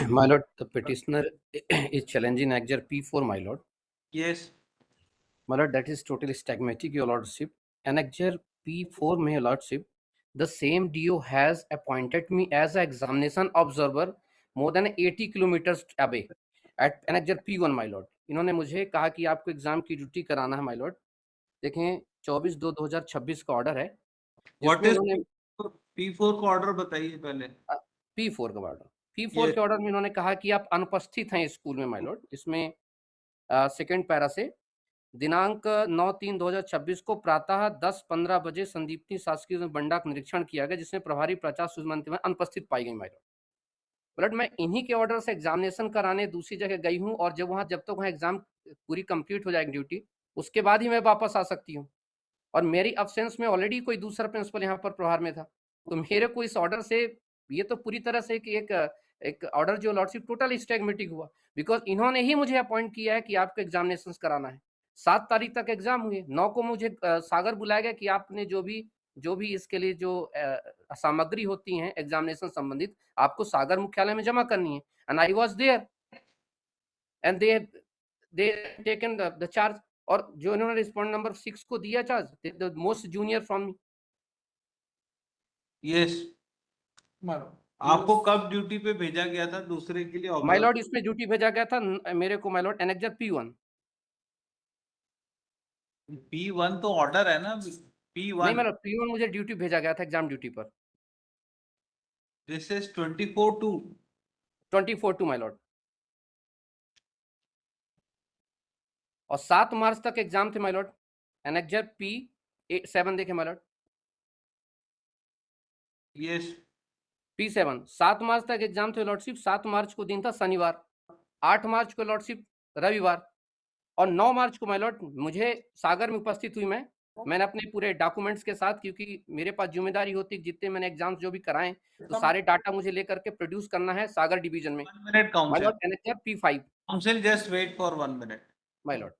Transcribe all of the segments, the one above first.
My lord, the petitioner is challenging Exer P4, my lord. Yes. My lord, that is totally stagmatic, your lordship. Annexure P4, my lordship, the same DO has appointed me as an examination observer more than 80 kilometers away at Annexure P1, my lord. इन्होंने मुझे कहा कि आपको exam की duty कराना है, my Lord. देखें 24/2/2026 का ऑर्डर है. What is P4 का ऑर्डर बताइए पहले. P4 का ऑर्डर. P4 के ऑर्डर में इन्होंने कहा कि आप अनुपस्थित हैं स्कूल में, माय लॉर्ड. इसमें सेकंड पैरा से दिनांक 9/3/2026 को प्रातः 10:15 बजे संदीप्ति शासकीय बंडा का निरीक्षण किया गया, जिसमें प्रभारी प्राचार्य सुमंत में अनुपस्थित पाई गई, माय लॉर्ड. बट मैं इन्हीं के ऑर्डर से एग्जामिनेशन कराने दूसरी जगह गई हूं, और जब तक वहां एग्जाम पूरी कंप्लीट हो जाएगी ड्यूटी, उसके बाद ही मैं वापस आ सकती हूँ. और मेरी अब्सेंस में ऑलरेडी कोई दूसरा प्रिंसिपल यहाँ पर प्रभार में था, तो मेरे को इस ऑर्डर से ये तो पूरी तरह से कि एक ऑर्डर जो लॉर्डशिप टोटल स्टैग्मेटिक हुआ, बिकॉज इन्होंने ही मुझे अपॉइंट किया है कि आपको एग्जामिनेशन कराना है. 7 तारीख तक एग्जाम हुए. 9 को मुझे सागर बुलाया गया कि आपने जो भी इसके लिए जो सामग्री होती हैं एग्जामिनेशन संबंधित, आपको सागर मुख्यालय में जमा करनी है. And I was there and they taken the charge. और जो इन्होंने रिस्पॉन्ड नंबर 6 को दिया charge, the most junior from me. Yes. आपको कब ड्यूटी पे भेजा गया था दूसरे के लिए? माय लॉर्ड, इसमें ड्यूटी भेजा गया था मेरे को, my Lord, annexure P1. P1 तो ऑर्डर है ना. P1 नहीं, मतलब P1 मुझे ड्यूटी भेजा गया था एग्जाम ड्यूटी पर. This is 24/2. 24/2 my Lord. और 7 मार्च तक एग्जाम थे, माय लॉर्ड. एनेक्जर P7 देखे, माय लॉर्ड. यस. P7 7 मार्च तक एग्जाम थे लॉर्डशिप. 7 मार्च को दिन था शनिवार. 8 मार्च को लॉर्डशिप रविवार. और 9 मार्च को माय लॉर्ड मुझे सागर में उपस्थित हुई. मैंने अपने पूरे डॉक्यूमेंट्स के साथ, क्योंकि मेरे पास जिम्मेदारी होती है जितने मैंने एग्जाम्स जो भी कराए, तो सारे डाटा मुझे लेकर के प्रोड्यूस करना है सागर डिवीजन में. 1 minute my lord, counsel. Annexure P5. Counsel just wait for 1 minute. My lord.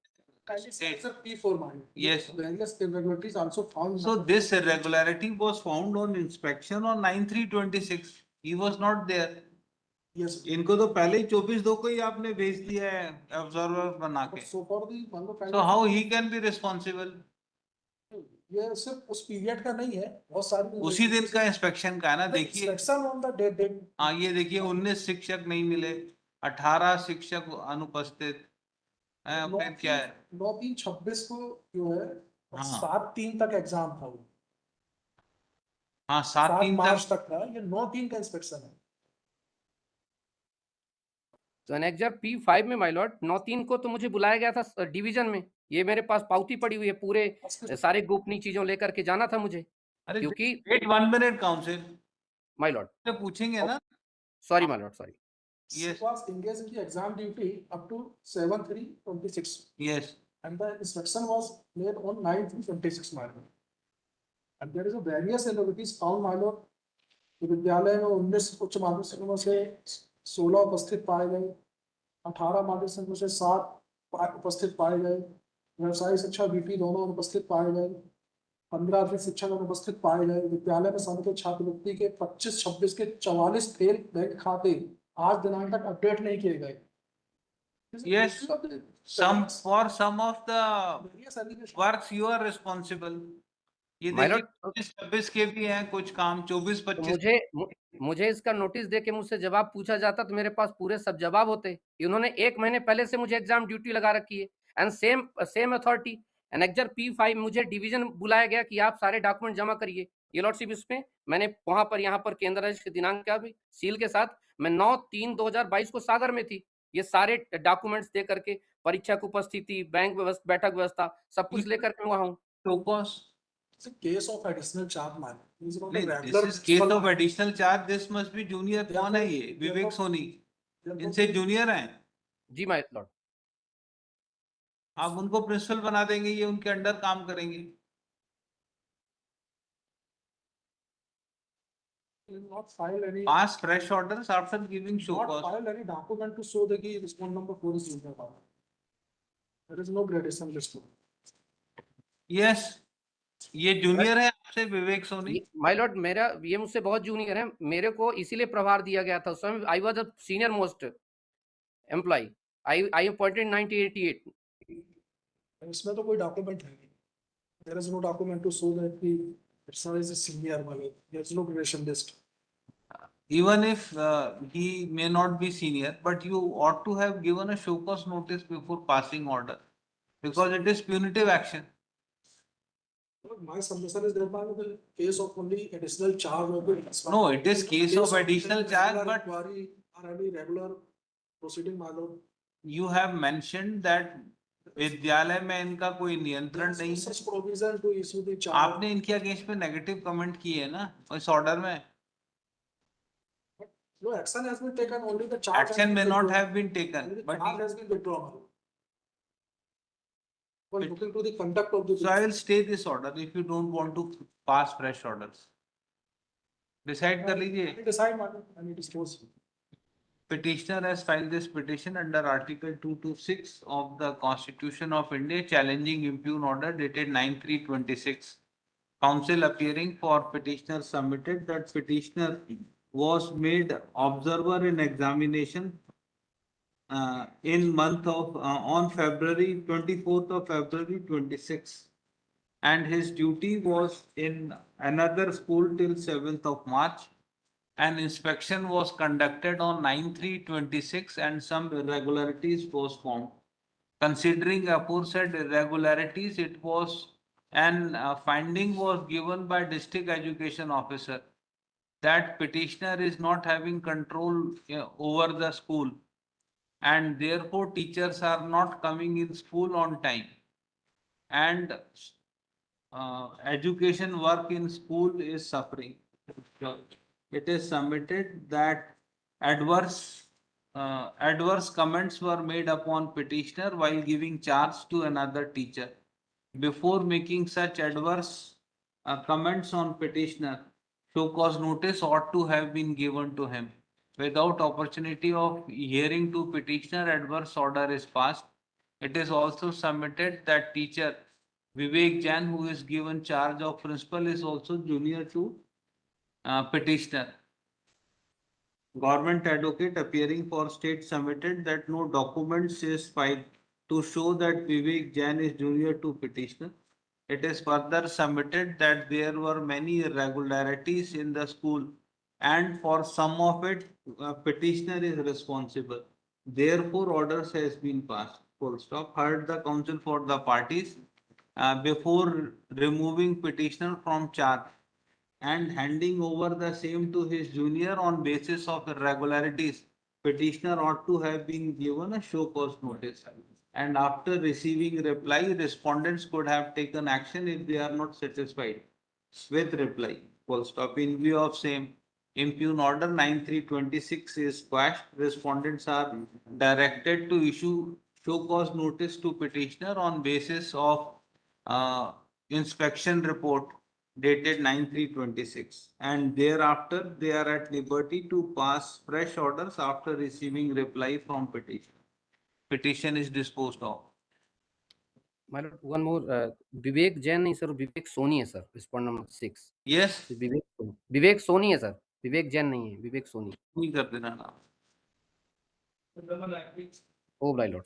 Sir, P4 yes. Various irregularities also found. So this irregularity was found on inspection on 9/3/26. He was not there. Yes. इनको तो पहले ही 24/2 को ही आपने भेज दिया है observer बना के. So how he can be responsible? ये सिर्फ उस पीरियड का नहीं है, बहुत सारी उसी दिन का इंस्पेक्शन का है ना. देखिए इंस्पेक्शन ऑन द डेट. हाँ, ये देखिए 19 शिक्षक नहीं मिले, 18 शिक्षक अनुपस्थित. फिर क्या है? 9/3/26 को जो है, हाँ. 7/3 तक एग्जाम था वो. हाँ, 7 मार्च तक था. ये 9/3 का इंस्पेक्शन है. तो एनेक्जर P5 में माय लॉर्ड 9/3 को तो मुझे बुलाया गया था डिवीजन में. ये मेरे पास पावती पड़ी हुई है, पूरे सारे गोपनीय चीजों लेकर के जाना था मुझे. अरे क्योंकि wait 1 minute counsel. My lord तो पूछेंगे ना. Sorry my lord, sorry. Yes. Was engaged in the exam duty up to 7/3/26. Yes. And the inspection was made on 9/3/26, my lord. And there is a various irregularities found, my lord. विद्यालय में 19 उच्च माध्यमिक संघों से 16 उपस्थित पाए गए. 18 माध्यमिक संघों से 7 उपस्थित पाए गए. व्यवसायिक शिक्षा बीटी दोनों अनुपस्थित पाए गए. 15 अधिक शिक्षक अनुपस्थित पाए गए. विद्यालय में संबंधित छात्रवृत्ति के 25-26 के 44 फेल बैंक खाते आज दिनांक तक अपडेट नहीं किए गए. Yes, for some of the works you are responsible. ये देखिए 25-26 के भी हैं कुछ काम. 24-25 मुझे इसका नोटिस देके मुझसे जवाब पूछा जाता तो मेरे पास पूरे सब जवाब होते. इन्होंने 1 महीने पहले से मुझे एग्जाम ड्यूटी लगा रखी है. And same authority annexure P5 मुझे डिवीजन बुलाया गया कि आप सारे डॉक्यूमेंट जमा करिए. ये लॉर्डशिप इसमें मैंने वहां पर यहाँ पर केंद्र राज्य दिनांक का भी सील के साथ मैं 9/3/2022 को सागर में थी. ये सारे डॉक्यूमेंट्स दे करके परीक्षा की उपस्थिति, बैंक व्यवस्था, बैठक व्यवस्था, सब कुछ लेकर के वहां हूँ. It's a case of additional charge, man. This is not a This regular is case of additional charge. This must be junior. कौन है ये? विवेक सोनी. इनसे जूनियर हैं. जी माय लॉर्ड. आप उनको प्रिंसिपल बना देंगे, ये उनके अंडर काम करेंगे. Not file any. Pass fresh orders after giving show Not cause. file any document to show that the respond number 4 is junior power. There is no gradation list. Yes. ये junior है आपसे विवेक Soni? My Lord, मेरा ये मुझसे बहुत junior है, मेरे को इसीलिए प्रभार दिया गया था उस समय। I was the senior most employee. I appointed 1988। इसमें तो कोई डॉक्यूमेंट है नहीं। There is no document to show that the person is a senior वाले. There is no graduation list. Even if he may not be senior, but you ought to have given a show cause notice before passing order, because it is punitive action. My submission is that by the case of only additional charge of the. No, it is case of additional charge, but inquiry or any regular proceeding, my lord. you have mentioned that विद्यालय में इनका कोई नियंत्रण नहीं है। Such provision to issue the charge. आपने इनके against में नेगेटिव कमेंट किए है ना इस ऑर्डर में? No action has been taken, only the charge. Action may not have been taken, Only the but charge has been withdrawn. For looking to the conduct of the. so I will stay this order if you don't want to pass fresh orders. Decide कर लीजिए। Decide, madam, and it is closed. Petitioner has filed this petition under Article 226 of the Constitution of India challenging impugned order dated 9/3/26. Counsel appearing for petitioner submitted that petitioner was made observer in examination in month of on February 24th of February 26, and his duty was in another school till 7th of March. An inspection was conducted on 9/3/26 and some irregularities was found. Considering aforesaid irregularities, it was an finding was given by district education officer that petitioner is not having control over the school, and therefore teachers are not coming in school on time, and education work in school is suffering. It is submitted that adverse comments were made upon petitioner while giving charge to another teacher. Before making such adverse comments on petitioner, show cause notice ought to have been given to him. Without opportunity of hearing to petitioner, adverse order is passed. It is also submitted that teacher Vivek Jain, who is given charge of principal, is also junior to petitioner. Government advocate appearing for state submitted that no documents is filed to show that Vivek Jain is junior to petitioner. It is further submitted that there were many irregularities in the school, and for some of it petitioner is responsible. Therefore orders has been passed. Full stop. Heard the counsel for the parties before removing petitioner from charge and handing over the same to his junior on basis of irregularities, petitioner ought to have been given a show cause notice. And after receiving reply, respondents could have taken action if they are not satisfied with reply. Full stop. In view of same, impugn order 9/3/26 is quashed. Respondents are directed to issue show cause notice to petitioner on basis of inspection report dated 9/3/26, and thereafter they are at liberty to pass fresh orders after receiving reply from petition. Petition is disposed of. My lord, one more. विवेक जैन नहीं sir, विवेक सोनी है sir, respond number 6। Yes, विवेक सोनी है sir, विवेक जैन नहीं है, विवेक सोनी। नहीं कर देना ना। Oh my Lord.